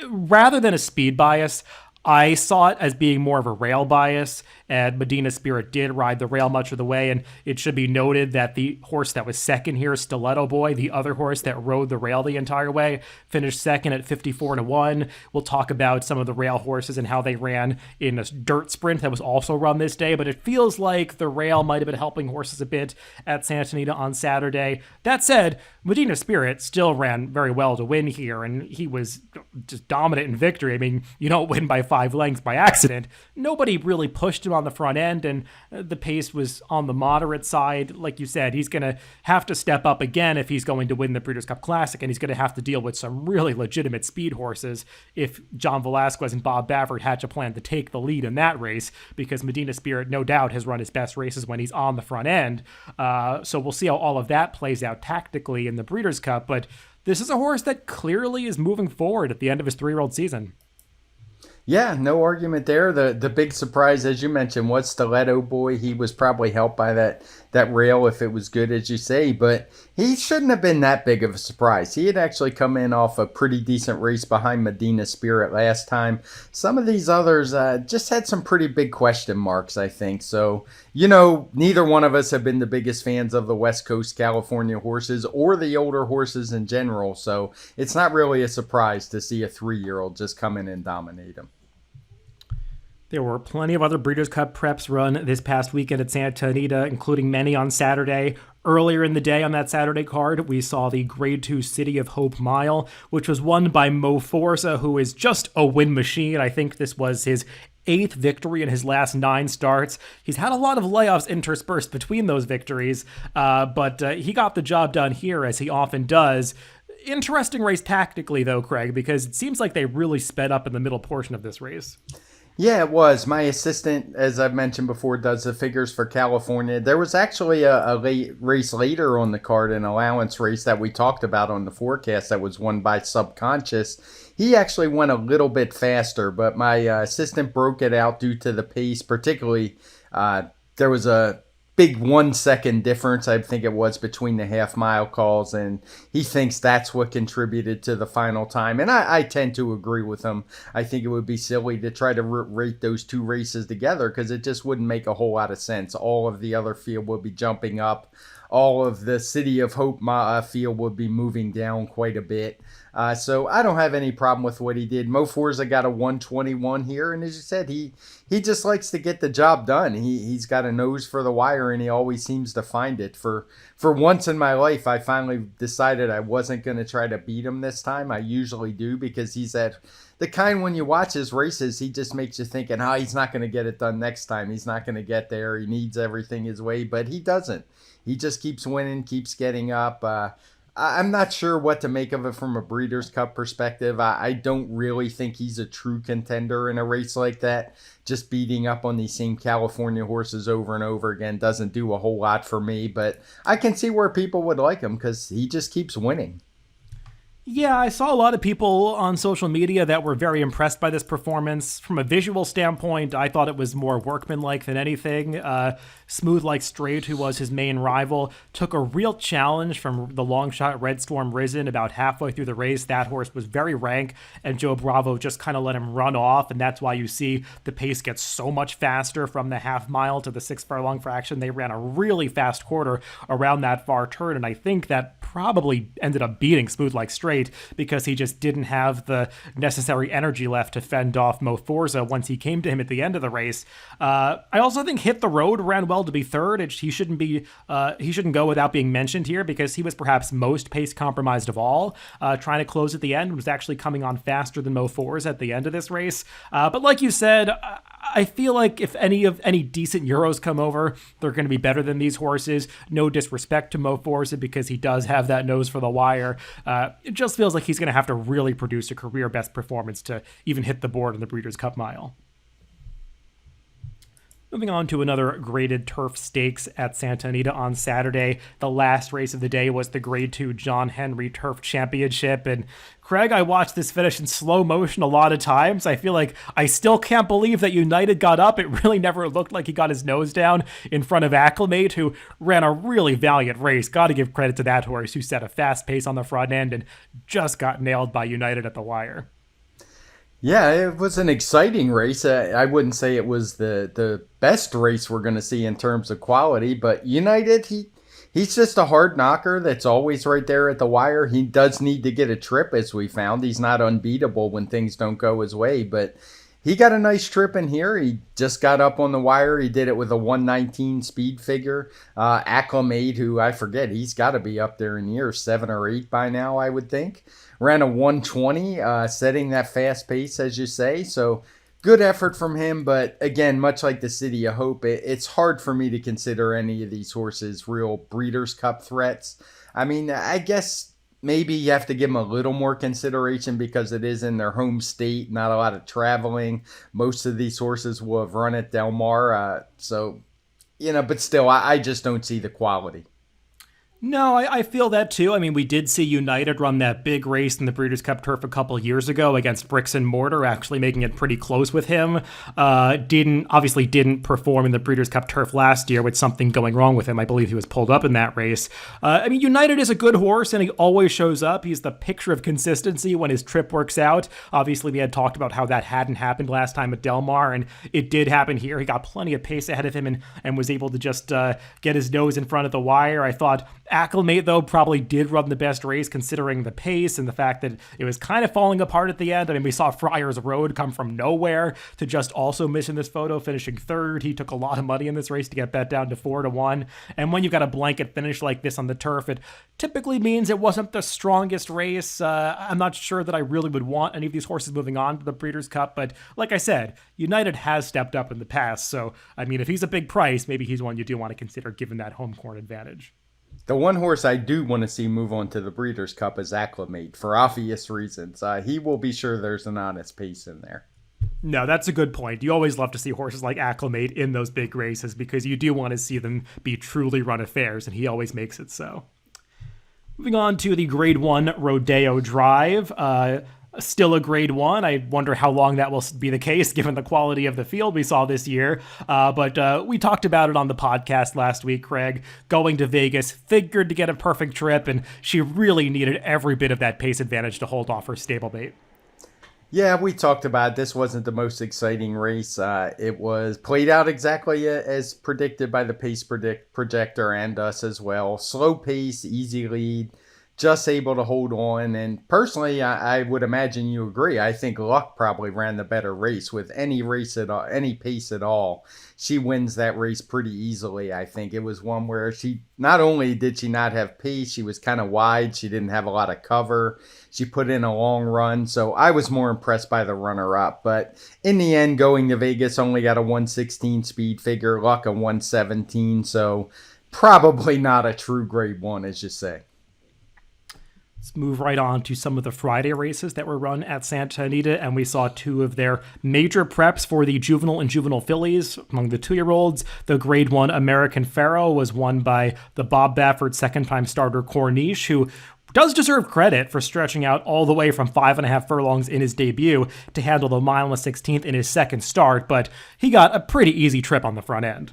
rather than a speed bias, I saw it as being more of a rail bias, and Medina Spirit did ride the rail much of the way, and it should be noted that the horse that was second here, Stiletto Boy, the other horse that rode the rail the entire way, finished second at 54-1. We'll talk about some of the rail horses and how they ran in a dirt sprint that was also run this day, but it feels like the rail might have been helping horses a bit at Santa Anita on Saturday. That said, Medina Spirit still ran very well to win here, and he was just dominant in victory. I mean, you don't win by 5 lengths by accident. Nobody really pushed him on the front end, and the pace was on the moderate side. Like you said, he's going to have to step up again if he's going to win the Breeders' Cup Classic, and he's going to have to deal with some really legitimate speed horses if John Velasquez and Bob Baffert hatch a plan to take the lead in that race, because Medina Spirit no doubt has run his best races when he's on the front end. So we'll see how all of that plays out tactically in the Breeders' Cup, but this is a horse that clearly is moving forward at the end of his 3-year-old season. Yeah, no argument there. The big surprise, as you mentioned, was Stiletto Boy. He was probably helped by that rail if it was good, as you say, but he shouldn't have been that big of a surprise. He had actually come in off a pretty decent race behind Medina Spirit last time. Some of these others just had some pretty big question marks, I think. So, neither one of us have been the biggest fans of the West Coast California horses or the older horses in general. So it's not really a surprise to see a 3-year-old just come in and dominate him. There were plenty of other Breeders' Cup preps run this past weekend at Santa Anita, including many on Saturday. Earlier in the day on that Saturday card, we saw the Grade 2 City of Hope Mile, which was won by Mo Forza, who is just a win machine. I think this was his 8th victory in his last 9 starts. He's had a lot of layoffs interspersed between those victories, but he got the job done here, as he often does. Interesting race tactically, though, Craig, because it seems like they really sped up in the middle portion of this race. Yeah, it was. My assistant, as I've mentioned before, does the figures for California. There was actually a late race later on the card, an allowance race that we talked about on the forecast that was won by Subconscious. He actually went a little bit faster, but my assistant broke it out due to the pace, particularly there was a big 1 second difference, I think it was, between the half mile calls, and he thinks that's what contributed to the final time. And I tend to agree with him. I think it would be silly to try to rate those two races together because it just wouldn't make a whole lot of sense. All of the other field would be jumping up. All of the City of Hope field would be moving down quite a bit. So I don't have any problem with what he did. Mo Forza got a 121 here, and as you said, he just likes to get the job done. He's got a nose for the wire, and he always seems to find it. For once in my life, I finally decided I wasn't going to try to beat him this time. I usually do because he's the kind when you watch his races, he just makes you thinking, he's not going to get it done next time. He's not going to get there. He needs everything his way, but he doesn't. He just keeps winning, keeps getting up. I'm not sure what to make of it from a Breeders' Cup perspective. I don't really think he's a true contender in a race like that. Just beating up on these same California horses over and over again doesn't do a whole lot for me, but I can see where people would like him because he just keeps winning. Yeah, I saw a lot of people on social media that were very impressed by this performance. From a visual standpoint, I thought it was more workmanlike than anything. Smooth Like Straight, who was his main rival, took a real challenge from the long shot Red Storm Risen about halfway through the race. That horse was very rank, and Joe Bravo just kind of let him run off, and that's why you see the pace get so much faster from the half mile to the 6 furlong fraction. They ran a really fast quarter around that far turn, and I think that probably ended up beating Smooth Like Straight because he just didn't have the necessary energy left to fend off Mo Forza once he came to him at the end of the race. I also think Hit the Road ran well to be third. He shouldn't go without being mentioned here because he was perhaps most pace compromised of all. Trying to close at the end, was actually coming on faster than Mo Forza at the end of this race. But like you said, I feel like if any decent Euros come over, they're going to be better than these horses. No disrespect to Mo Forza because he does have that nose for the wire. It just feels like he's going to have to really produce a career best performance to even hit the board in the Breeders' Cup Mile. Moving on to another graded turf stakes at Santa Anita on Saturday. The last race of the day was the Grade 2 John Henry Turf Championship. And Craig, I watched this finish in slow motion a lot of times. I feel like I still can't believe that United got up. It really never looked like he got his nose down in front of Acclimate, who ran a really valiant race. Got to give credit to that horse, who set a fast pace on the front end and just got nailed by United at the wire. Yeah, it was an exciting race. I wouldn't say it was the best race we're going to see in terms of quality, but United, he's just a hard knocker that's always right there at the wire. He does need to get a trip, as we found. He's not unbeatable when things don't go his way, but he got a nice trip in here. He just got up on the wire. He did it with a 119 speed figure. Acclimate, who I forget, he's got to be up there in years 7 or 8 by now, I would think. Ran a 120, setting that fast pace, as you say. So good effort from him. But again, much like the City of Hope, it's hard for me to consider any of these horses real Breeders' Cup threats. I mean, I guess maybe you have to give them a little more consideration because it is in their home state, not a lot of traveling. Most of these horses will have run at Del Mar. But still, I just don't see the quality. No, I feel that too. I mean, we did see United run that big race in the Breeders' Cup Turf a couple years ago against Bricks and Mortar, actually making it pretty close with him. Didn't perform in the Breeders' Cup Turf last year with something going wrong with him. I believe he was pulled up in that race. I mean, United is a good horse, and he always shows up. He's the picture of consistency when his trip works out. Obviously, we had talked about how that hadn't happened last time at Del Mar, and it did happen here. He got plenty of pace ahead of him and was able to just get his nose in front of the wire. I thought Acclimate, though, probably did run the best race considering the pace and the fact that it was kind of falling apart at the end. I mean, we saw Friars Road come from nowhere to just also miss in this photo, finishing third. He took a lot of money in this race to get that down to 4-1. And when you've got a blanket finish like this on the turf, it typically means it wasn't the strongest race. I'm not sure that I really would want any of these horses moving on to the Breeders' Cup, but like I said, United has stepped up in the past. So, I mean, if he's a big price, maybe he's one you do want to consider given that home court advantage. The one horse I do want to see move on to the Breeders' Cup is Acclimate for obvious reasons. He will be sure there's an honest pace in there. No, that's a good point. You always love to see horses like Acclimate in those big races because you do want to see them be truly run affairs, and he always makes it so. Moving on to the Grade 1 Rodeo Drive. Still a Grade 1. I wonder how long that will be the case given the quality of the field we saw this year. But we talked about it on the podcast last week, Craig. Going to Vegas, figured to get a perfect trip, and she really needed every bit of that pace advantage to hold off her stablemate. Yeah, we talked about it. This wasn't the most exciting race. It was played out exactly as predicted by the pace projector and us as well. Slow pace, easy lead. Just able to hold on. And personally, I would imagine you agree. I think Luck probably ran the better race with any race at all, any pace at all. She wins that race pretty easily. I think it was one where she not only did she not have pace, she was kind of wide. She didn't have a lot of cover. She put in a long run. So I was more impressed by the runner up. But in the end, going to Vegas only got a 116 speed figure, Luck a 117. So probably not a true Grade 1, as you say. Let's move right on to some of the Friday races that were run at Santa Anita, and we saw two of their major preps for the juvenile and juvenile fillies. Among the 2-year-olds, the Grade 1 American Pharaoh was won by the Bob Baffert second-time starter Corniche, who does deserve credit for stretching out all the way from 5.5 furlongs in his debut to handle the mile and a 16th in his second start, but he got a pretty easy trip on the front end.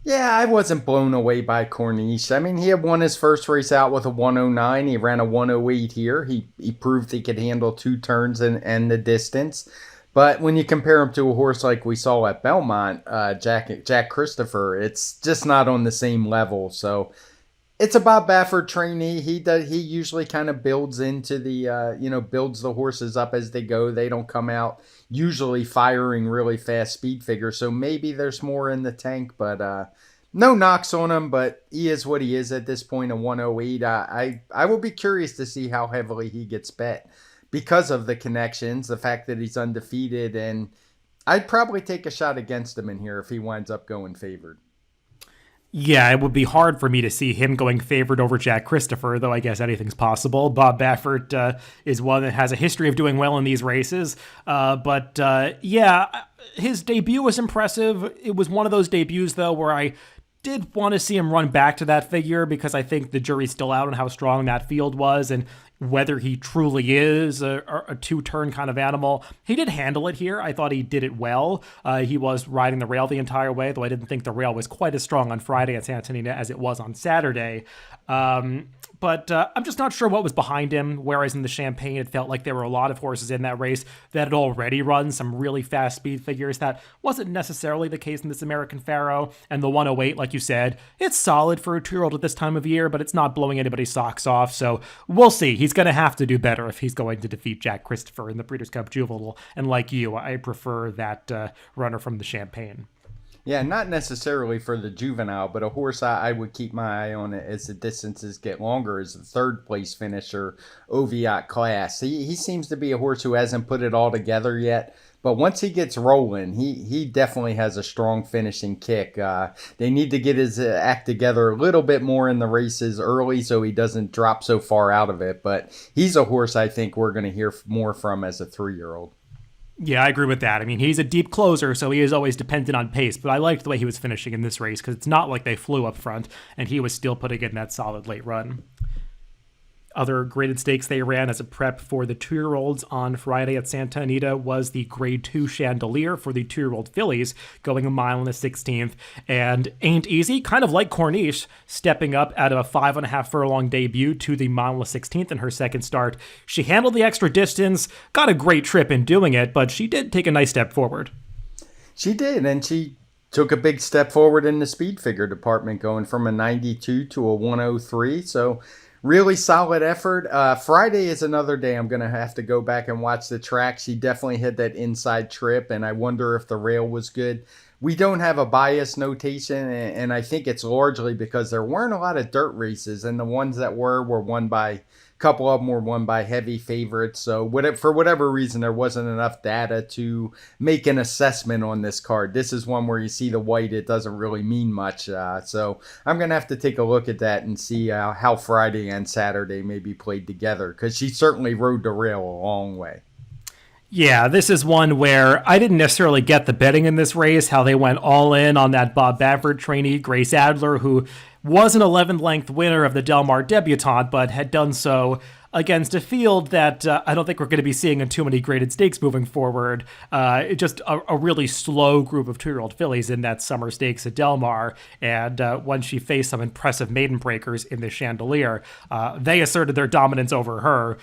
Yeah, I wasn't blown away by Corniche. I mean, he had won his first race out with a 109. He ran a 108 here. He proved he could handle 2 turns and the distance. But when you compare him to a horse like we saw at Belmont, Jack Christopher, it's just not on the same level. So it's a Bob Baffert trainee. He usually kind of builds into the builds the horses up as they go. They don't come out usually firing really fast speed figures. So maybe there's more in the tank, but no knocks on him. But he is what he is at this point, a 108. I will be curious to see how heavily he gets bet because of the connections, the fact that he's undefeated, and I'd probably take a shot against him in here if he winds up going favored. Yeah, it would be hard for me to see him going favored over Jack Christopher, though I guess anything's possible. Bob Baffert is one that has a history of doing well in these races. His debut was impressive. It was one of those debuts, though, where I did want to see him run back to that figure because I think the jury's still out on how strong that field was and whether he truly is a two-turn kind of animal. He did handle it here. I thought he did it well. He was riding the rail the entire way, though I didn't think the rail was quite as strong on Friday at Santa Anita as it was on Saturday. But I'm just not sure what was behind him, whereas in the Champagne, it felt like there were a lot of horses in that race that had already run some really fast speed figures. That wasn't necessarily the case in this American Pharaoh. And the 108, like you said, it's solid for a 2-year-old at this time of year, but it's not blowing anybody's socks off. So we'll see. He's going to have to do better if he's going to defeat Jack Christopher in the Breeders' Cup Juvenile. And like you, I prefer that runner from the Champagne. Yeah, not necessarily for the juvenile, but a horse I would keep my eye on as the distances get longer is the 3rd place finisher, Oviatt Class. He seems to be a horse who hasn't put it all together yet, but once he gets rolling, he definitely has a strong finishing kick. They need to get his act together a little bit more in the races early so he doesn't drop so far out of it, but he's a horse I think we're going to hear more from as a 3-year-old. Yeah, I agree with that. I mean, he's a deep closer, so he is always dependent on pace, but I liked the way he was finishing in this race because it's not like they flew up front, and he was still putting in that solid late run. Other graded stakes they ran as a prep for the 2-year-olds on Friday at Santa Anita was the Grade 2 Chandelier for the 2-year-old fillies, going a mile and a 16th. And Ain't Easy, kind of like Corniche, stepping up out of a 5.5 furlong debut to the mile and a 16th in her second start. She handled the extra distance, got a great trip in doing it, but she did take a nice step forward. She did, and she took a big step forward in the speed figure department, going from a 92 to a 103. So really solid effort. Friday is another day I'm going to have to go back and watch the track. She definitely hit that inside trip, and I wonder if the rail was good. We don't have a bias notation, and I think it's largely because there weren't a lot of dirt races, and the ones that were won by couple of them were won by heavy favorites. So for whatever reason, there wasn't enough data to make an assessment on this card. This is one where you see the white, it doesn't really mean much. So I'm going to have to take a look at that and see how Friday and Saturday may be played together, because she certainly rode the rail a long way. Yeah, this is one where I didn't necessarily get the betting in this race, how they went all in on that Bob Baffert trainee, Grace Adler, who was an 11th length winner of the Del Mar debutante, but had done so against a field that I don't think we're going to be seeing in too many graded stakes moving forward. Just a really slow group of 2-year-old fillies in that summer stakes at Del Mar. And when she faced some impressive maiden breakers in the Chandelier, they asserted their dominance over her.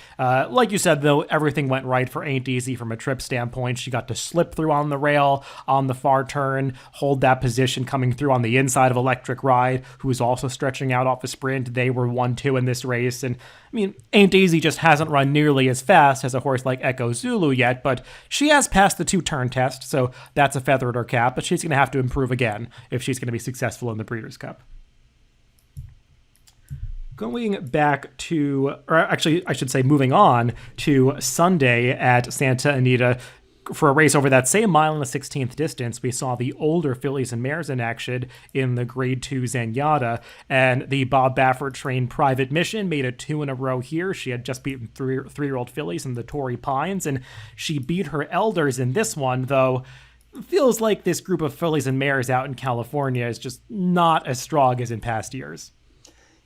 Like you said, though, everything went right for Ain't Easy from a trip standpoint. She got to slip through on the rail on the far turn, hold that position coming through on the inside of Electric Ride, who was also stretching out off a sprint. They were 1-2 in this race. And I mean, Ain't Easy just hasn't run nearly as fast as a horse like Echo Zulu yet, but she has passed the 2-turn test, so that's a feather at her cap, but she's going to have to improve again if she's going to be successful in the Breeders' Cup. Going back to, or actually, I should say moving on to Sunday at Santa Anita, for a race over that same mile and a 16th distance, we saw the older fillies and mares in action in the Grade 2 Zenyatta, and the Bob Baffert trained Private Mission made it 2 in a row here. She had just beaten three-year-old fillies in the Torrey Pines, and she beat her elders in this one, though it feels like this group of fillies and mares out in California is just not as strong as in past years.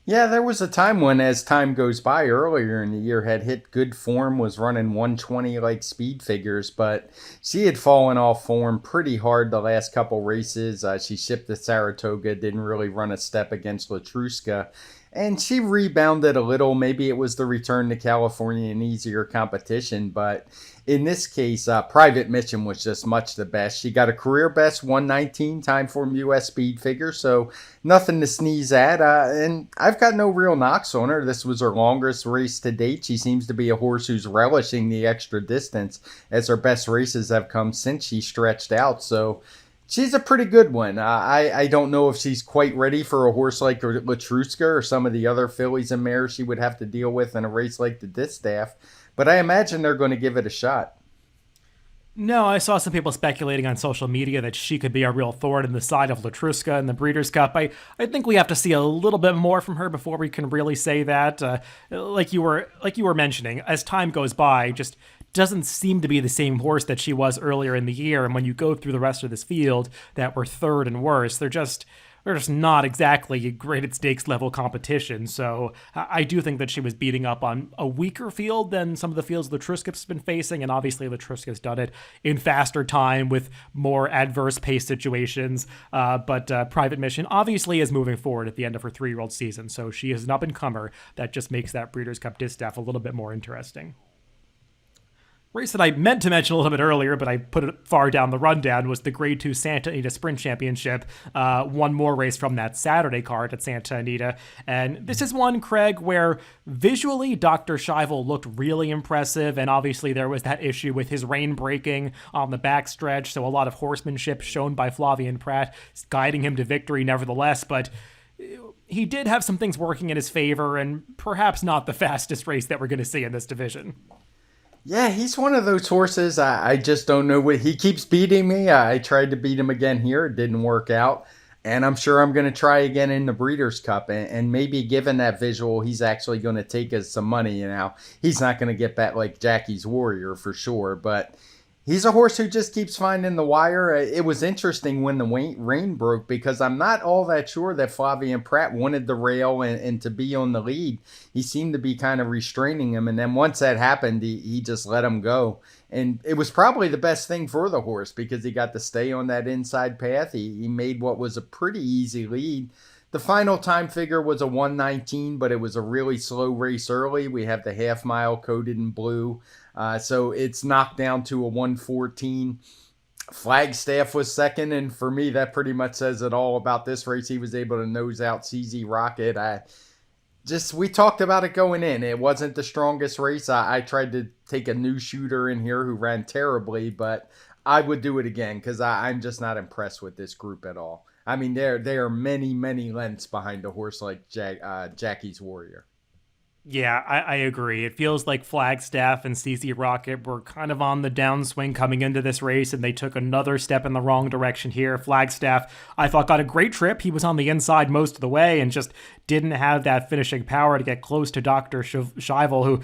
Yeah, there was a time when, as time goes by, earlier in the year, had hit good form, was running 120 like speed figures, but she had fallen off form pretty hard the last couple races. She shipped to Saratoga, didn't really run a step against Latruska, and she rebounded a little. Maybe it was the return to California and easier competition, but in this case, Private Mission was just much the best. She got a career best 119 TimeformUS speed figure, so nothing to sneeze at. And I've got no real knocks on her. This was her longest race to date. She seems to be a horse who's relishing the extra distance, as her best races have come since she stretched out. So she's a pretty good one. I don't know if she's quite ready for a horse like Latruska or some of the other fillies and mares she would have to deal with in a race like the Distaff, but I imagine they're going to give it a shot. No, I saw some people speculating on social media that she could be a real thorn in the side of Latruska in the Breeders' Cup. I think we have to see a little bit more from her before we can really say that. Like you were mentioning, as time goes by, just doesn't seem to be the same horse that she was earlier in the year. And when you go through the rest of this field that were third and worse, they're just not exactly a graded stakes level competition. So I do think that she was beating up on a weaker field than some of the fields Latruska's been facing. And obviously Latruska's done it in faster time with more adverse pace situations. But Private Mission obviously is moving forward at the end of her 3-year-old season. So she is an up-and-comer that just makes that Breeders' Cup Distaff a little bit more interesting. Race that I meant to mention a little bit earlier, but I put it far down the rundown, was the Grade 2 Santa Anita Sprint Championship. One more race from that Saturday card at Santa Anita. And this is one, Craig, where visually Dr. Scheibel looked really impressive, and obviously there was that issue with his rein breaking on the backstretch, so a lot of horsemanship shown by Flavien Prat, guiding him to victory nevertheless, but he did have some things working in his favor, and perhaps not the fastest race that we're going to see in this division. Yeah, he's one of those horses. I just don't know what he keeps beating me. I tried to beat him again here. It didn't work out. And I'm sure I'm going to try again in the Breeders' Cup. And maybe given that visual, he's actually going to take us some money. He's not going to get back like Jackie's Warrior for sure. But He's a horse who just keeps finding the wire. It was interesting when the rain broke because I'm not all that sure that Flavien Prat wanted the rail and to be on the lead. He seemed to be kind of restraining him. And then once that happened, he just let him go. And it was probably the best thing for the horse because he got to stay on that inside path. He made what was a pretty easy lead. The final time figure was a 1:19, but it was a really slow race early. We have the half mile coded in blue. So it's knocked down to a 1:14. Flagstaff was second, and for me, that pretty much says it all about this race. He was able to nose out CZ Rocket. We talked about it going in. It wasn't the strongest race. I tried to take a new shooter in here who ran terribly, but I would do it again because I'm just not impressed with this group at all. I mean, they are many, many lengths behind a horse like Jackie's Warrior. Yeah, I agree. It feels like Flagstaff and CC Rocket were kind of on the downswing coming into this race, and they took another step in the wrong direction here. Flagstaff, I thought, got a great trip. He was on the inside most of the way and just didn't have that finishing power to get close to Dr. Scheibel, who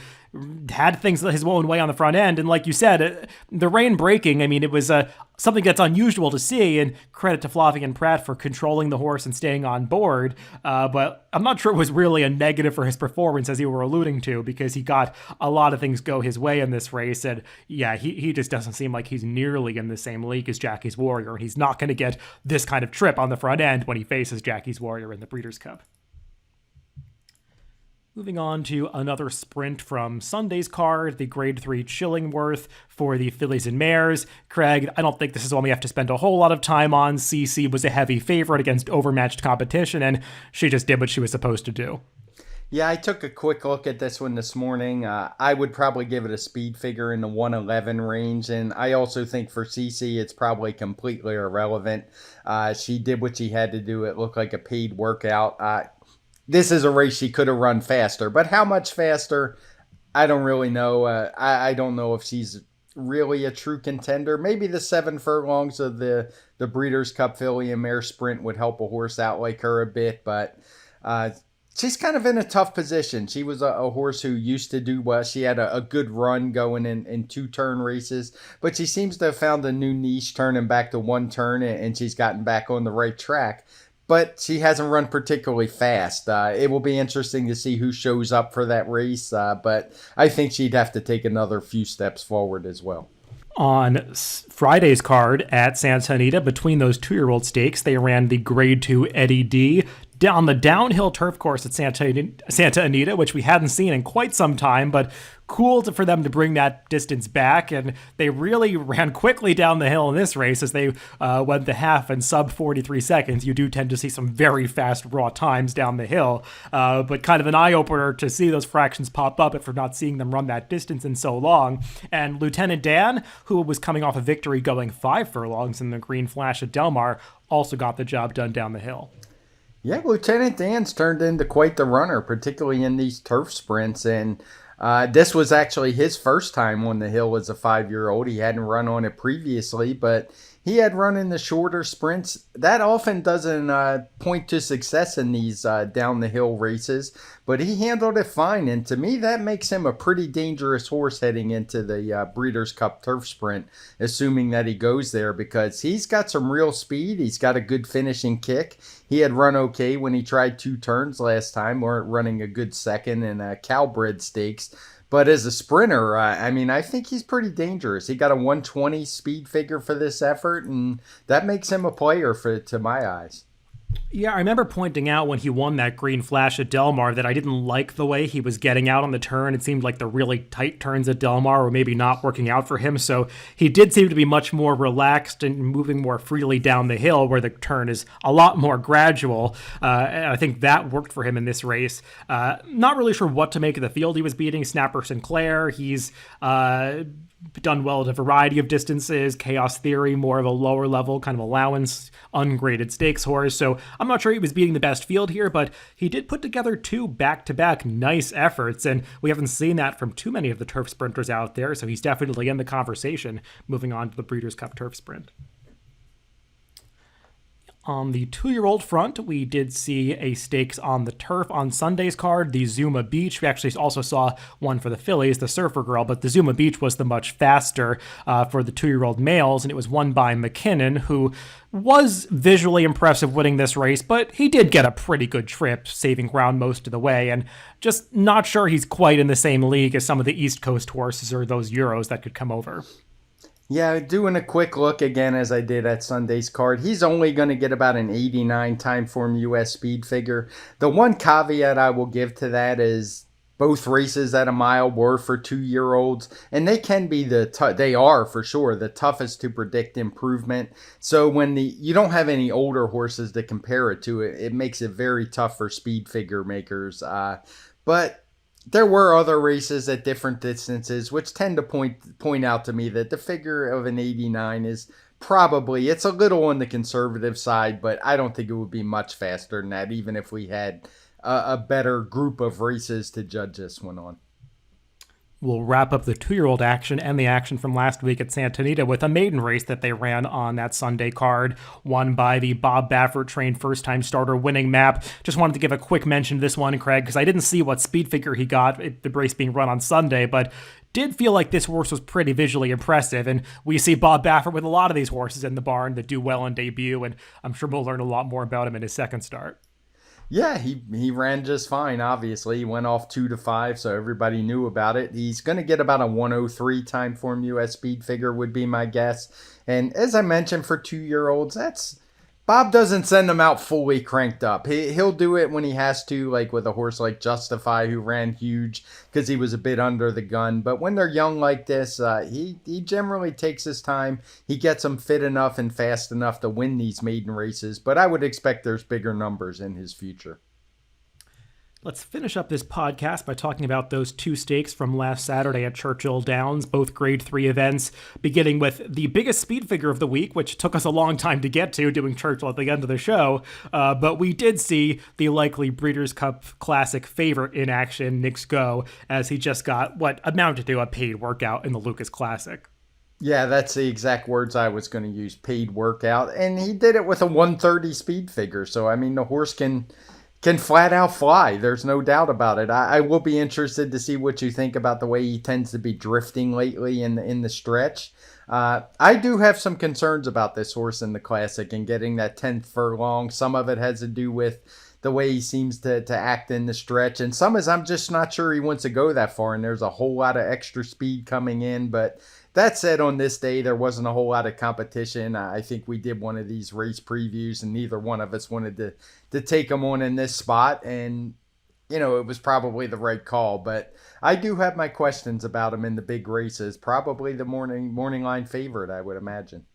had things his own way on the front end. And like you said, the rain breaking, I mean, it was something that's unusual to see, and credit to Flavien Prat for controlling the horse and staying on board. But I'm not sure it was really a negative for his performance, as you were alluding to, because he got a lot of things go his way in this race. And yeah, he just doesn't seem like he's nearly in the same league as Jackie's Warrior. And he's not going to get this kind of trip on the front end when he faces Jackie's Warrior in the Breeders' Cup. Moving on to another sprint from Sunday's card, the Grade 3 Chillingworth for the fillies and mares. Craig, I don't think this is one we have to spend a whole lot of time on. CC was a heavy favorite against overmatched competition, and she just did what she was supposed to do. Yeah, I took a quick look at this one this morning. I would probably give it a speed figure in the 111 range, and I also think for CC it's probably completely irrelevant. She did what she had to do. It looked like a paid workout. This is a race she could have run faster, but how much faster, I don't really know. I don't know if she's really a true contender. Maybe the 7 furlongs of the Breeders' Cup Filly and Mare Sprint would help a horse out like her a bit, but she's kind of in a tough position. She was a horse who used to do well. She had a good run going in 2-turn races, but she seems to have found a new niche, turning back to 1 turn, and she's gotten back on the right track. But she hasn't run particularly fast. It will be interesting to see who shows up for that race, but I think she'd have to take another few steps forward as well. On Friday's card at Santa Anita, between those 2-year-old stakes, they ran the Grade 2 Eddie D on the downhill turf course at Santa Anita, which we hadn't seen in quite some time, but cool for them to bring that distance back. And they really ran quickly down the hill in this race as they went the half in sub 43 seconds. You do tend to see some very fast raw times down the hill, but kind of an eye-opener to see those fractions pop up if we're not seeing them run that distance in so long. And Lieutenant Dan, who was coming off a victory going 5 furlongs in the Green Flash at Del Mar, also got the job done down the hill. Yeah, Lieutenant Dan's turned into quite the runner, particularly in these turf sprints. And this was actually his first time on the hill as a 5-year-old. He hadn't run on it previously, but he had run in the shorter sprints. That often doesn't point to success in these down the hill races, but he handled it fine. And to me, that makes him a pretty dangerous horse heading into the Breeders' Cup Turf Sprint, assuming that he goes there, because he's got some real speed. He's got a good finishing kick. He had run okay when he tried 2 turns last time, or running a good second in a Calbred Stakes. But as a sprinter, I think he's pretty dangerous. He got a 120 speed figure for this effort, and that makes him a player to my eyes. Yeah, I remember pointing out when he won that Green Flash at Del Mar that I didn't like the way he was getting out on the turn. It seemed like the really tight turns at Del Mar were maybe not working out for him. So he did seem to be much more relaxed and moving more freely down the hill, where the turn is a lot more gradual. And I think that worked for him in this race. Not really sure what to make of the field he was beating. Snapper Sinclair, he's done well at a variety of distances. Chaos Theory, more of a lower level kind of allowance, ungraded stakes horse. So I'm not sure he was beating the best field here, but he did put together 2 back-to-back nice efforts, and we haven't seen that from too many of the turf sprinters out there, so he's definitely in the conversation moving on to the Breeders' Cup Turf Sprint. On the 2-year-old front, we did see a stakes on the turf on Sunday's card, the Zuma Beach. We actually also saw one for the fillies, the Surfer Girl, but the Zuma Beach was the much faster for the 2-year-old males, and it was won by McKinnon, who was visually impressive winning this race, but he did get a pretty good trip, saving ground most of the way, and just not sure he's quite in the same league as some of the East Coast horses or those Euros that could come over. Yeah, doing a quick look again as I did at Sunday's card, he's only going to get about an 89 Timeform US speed figure. The one caveat I will give to that is both races at a mile were for 2-year-olds, and they can be they are for sure the toughest to predict improvement. So when you don't have any older horses to compare it to, it makes it very tough for speed figure makers. But there were other races at different distances, which tend to point out to me that the figure of an 89 is probably, it's a little on the conservative side, but I don't think it would be much faster than that, even if we had a better group of races to judge this one on. We'll wrap up the 2-year-old action and the action from last week at Santa Anita with a maiden race that they ran on that Sunday card, won by the Bob Baffert trained first-time starter Winning Map. Just wanted to give a quick mention to this one, Craig, because I didn't see what speed figure he got, the race being run on Sunday, but did feel like this horse was pretty visually impressive, and we see Bob Baffert with a lot of these horses in the barn that do well on debut, and I'm sure we'll learn a lot more about him in his second start. Yeah, he ran just fine, obviously. He went off 2-5, so everybody knew about it. He's going to get about a 103 Timeform US speed figure would be my guess. And as I mentioned, for 2-year-olds, Bob doesn't send them out fully cranked up. He'll do it when he has to, like with a horse like Justify, who ran huge because he was a bit under the gun. But when they're young like this, he generally takes his time. He gets them fit enough and fast enough to win these maiden races. But I would expect there's bigger numbers in his future. Let's finish up this podcast by talking about those 2 stakes from last Saturday at Churchill Downs, both Grade 3 events, beginning with the biggest speed figure of the week, which took us a long time to get to, doing Churchill at the end of the show. But we did see the likely Breeders' Cup Classic favorite in action, Knicks Go, as he just got what amounted to a paid workout in the Lucas Classic. Yeah, that's the exact words I was going to use, paid workout. And he did it with a 130 speed figure. So, I mean, the horse can flat out fly. There's no doubt about it. I will be interested to see what you think about the way he tends to be drifting lately in the stretch. I do have some concerns about this horse in the Classic and getting that 10th furlong. Some of it has to do with the way he seems to act in the stretch. And some is I'm just not sure he wants to go that far. And there's a whole lot of extra speed coming in. But that said, on this day, there wasn't a whole lot of competition. I think we did one of these race previews, and neither one of us wanted to take him on in this spot. And, you know, it was probably the right call. But I do have my questions about him in the big races. Probably the morning line favorite, I would imagine.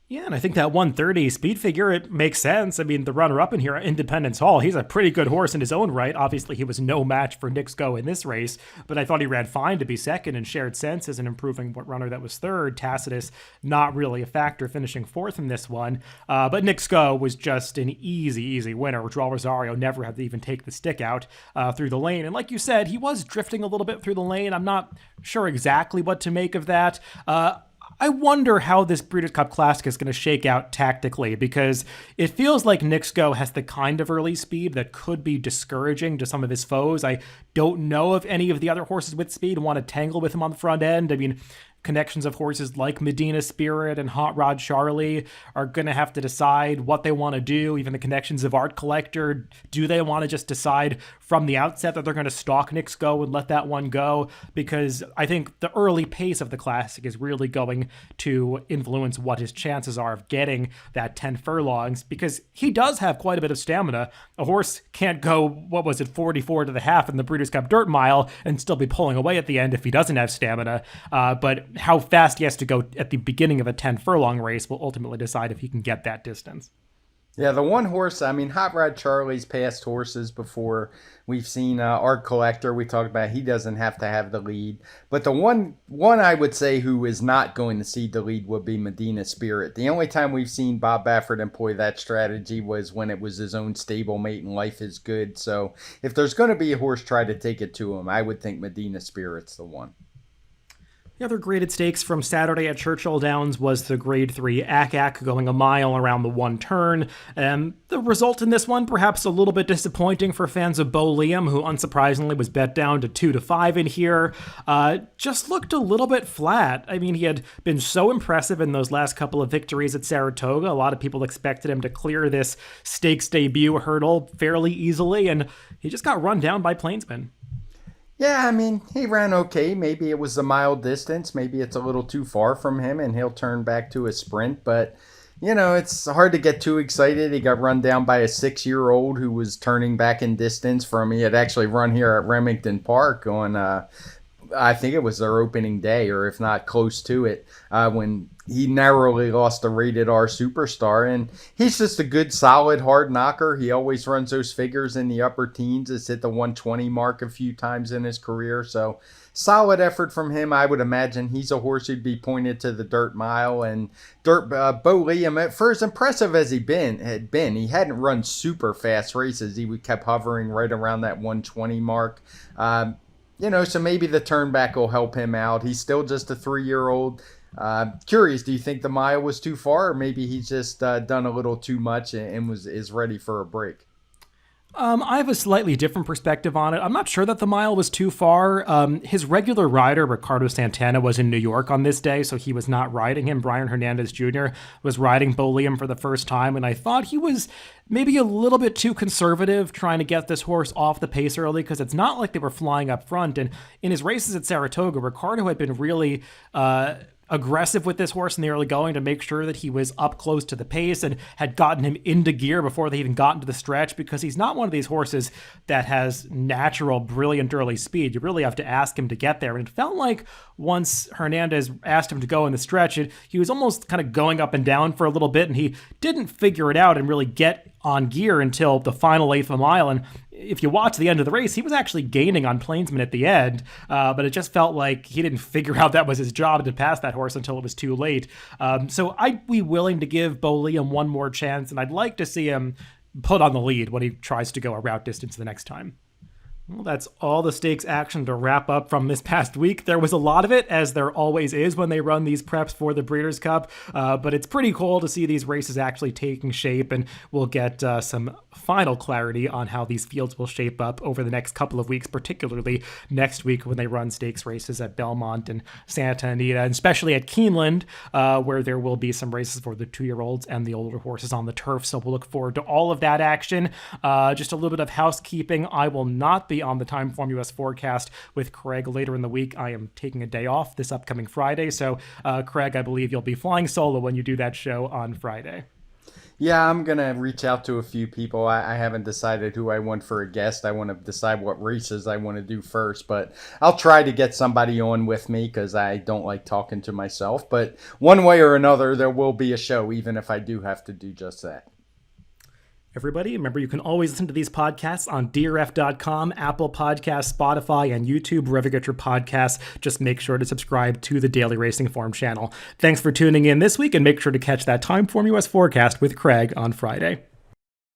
Yeah, and I think that 130 speed figure, it makes sense. I mean, the runner-up in here, Independence Hall, he's a pretty good horse in his own right. Obviously, he was no match for Knicks Go in this race, but I thought he ran fine to be second, and Shared Sense is an improving runner that was third. Tacitus, not really a factor, finishing fourth in this one. But Knicks Go was just an easy winner. Joao Rosario never had to even take the stick out through the lane. And like you said, he was drifting a little bit through the lane. I'm not sure exactly what to make of that. I wonder how this Breeders' Cup Classic is going to shake out tactically, because it feels like Knicks Go has the kind of early speed that could be discouraging to some of his foes. I don't know if any of the other horses with speed want to tangle with him on the front end. I mean, connections of horses like Medina Spirit and Hot Rod Charlie are going to have to decide what they want to do. Even the connections of Art Collector, do they want to just decide from the outset that they're going to stalk Knicks Go and let that one go? Because I think the early pace of the Classic is really going to influence what his chances are of getting that 10 furlongs, because he does have quite a bit of stamina. A horse can't go, 44 to the half in the Breeders' Cup Dirt Mile and still be pulling away at the end if he doesn't have stamina. But how fast he has to go at the beginning of a 10 furlong race will ultimately decide if he can get that distance. Yeah, the one horse, I mean, Hot Rod Charlie's passed horses before. We've seen Art Collector, we talked about, he doesn't have to have the lead. But the one I would say who is not going to see the lead would be Medina Spirit. The only time we've seen Bob Baffert employ that strategy was when it was his own stablemate and Life is Good. So if there's going to be a horse try to take it to him, I would think Medina Spirit's the one. The other graded stakes from Saturday at Churchill Downs was the Grade 3 Ack going a mile around the one turn. The result in this one, perhaps a little bit disappointing for fans of Bo Liam, who unsurprisingly was bet down to 2-5 in here. Just looked a little bit flat. I mean, he had been so impressive in those last couple of victories at Saratoga. A lot of people expected him to clear this stakes debut hurdle fairly easily, and he just got run down by Plainsman. Yeah, I mean, he ran okay. Maybe it was a mile distance. Maybe it's a little too far from him and he'll turn back to a sprint. But, it's hard to get too excited. He got run down by a 6-year-old who was turning back in distance from, he had actually run here at Remington Park on, I think it was their opening day, or if not close to it, when he narrowly lost the Rated R Superstar. And he's just a good, solid, hard knocker. He always runs those figures in the upper teens. Has hit the 120 mark a few times in his career. So solid effort from him. I would imagine he's a horse who'd be pointed to the dirt mile. And Bo Liam, for as impressive as he had been, he hadn't run super fast races. He kept hovering right around that 120 mark. So maybe the turn back will help him out. He's still just a 3-year-old. Curious, do you think the mile was too far, or maybe he's just done a little too much and is ready for a break? I have a slightly different perspective on it. I'm not sure that the mile was too far. His regular rider, Ricardo Santana, was in New York on this day, so he was not riding him. Brian Hernandez Jr. was riding Bo Liam for the first time, and I thought he was maybe a little bit too conservative trying to get this horse off the pace early, because it's not like they were flying up front. And in his races at Saratoga, Ricardo had been really aggressive with this horse in the early going to make sure that he was up close to the pace and had gotten him into gear before they even got into the stretch, because he's not one of these horses that has natural, brilliant early speed. You really have to ask him to get there. And it felt like once Hernandez asked him to go in the stretch, he was almost kind of going up and down for a little bit, and he didn't figure it out and really get on gear until the final eighth of a mile. And if you watch the end of the race, he was actually gaining on Plainsman at the end, but it just felt like he didn't figure out that was his job to pass that horse until it was too late. So I'd be willing to give Bo Liam one more chance, and I'd like to see him put on the lead when he tries to go a route distance the next time. Well, that's all the stakes action to wrap up from this past week. There was a lot of it, as there always is when they run these preps for the Breeders' Cup, but it's pretty cool to see these races actually taking shape, and we'll get some final clarity on how these fields will shape up over the next couple of weeks, particularly next week when they run stakes races at Belmont and Santa Anita, and especially at Keeneland, where there will be some races for the 2-year-olds and the older horses on the turf. So we'll look forward to all of that action. Just a little bit of housekeeping. I will not be on the TimeformUS forecast with Craig later in the week. I am taking a day off this upcoming Friday. So, Craig, I believe you'll be flying solo when you do that show on Friday. Yeah, I'm going to reach out to a few people. I haven't decided who I want for a guest. I want to decide what races I want to do first, but I'll try to get somebody on with me because I don't like talking to myself. But one way or another, there will be a show, even if I do have to do just that. Everybody, remember you can always listen to these podcasts on drf.com, Apple Podcasts, Spotify, and YouTube, wherever you get your podcasts. Just make sure to subscribe to the Daily Racing Form channel. Thanks for tuning in this week, and make sure to catch that TimeformUS forecast with Craig on Friday.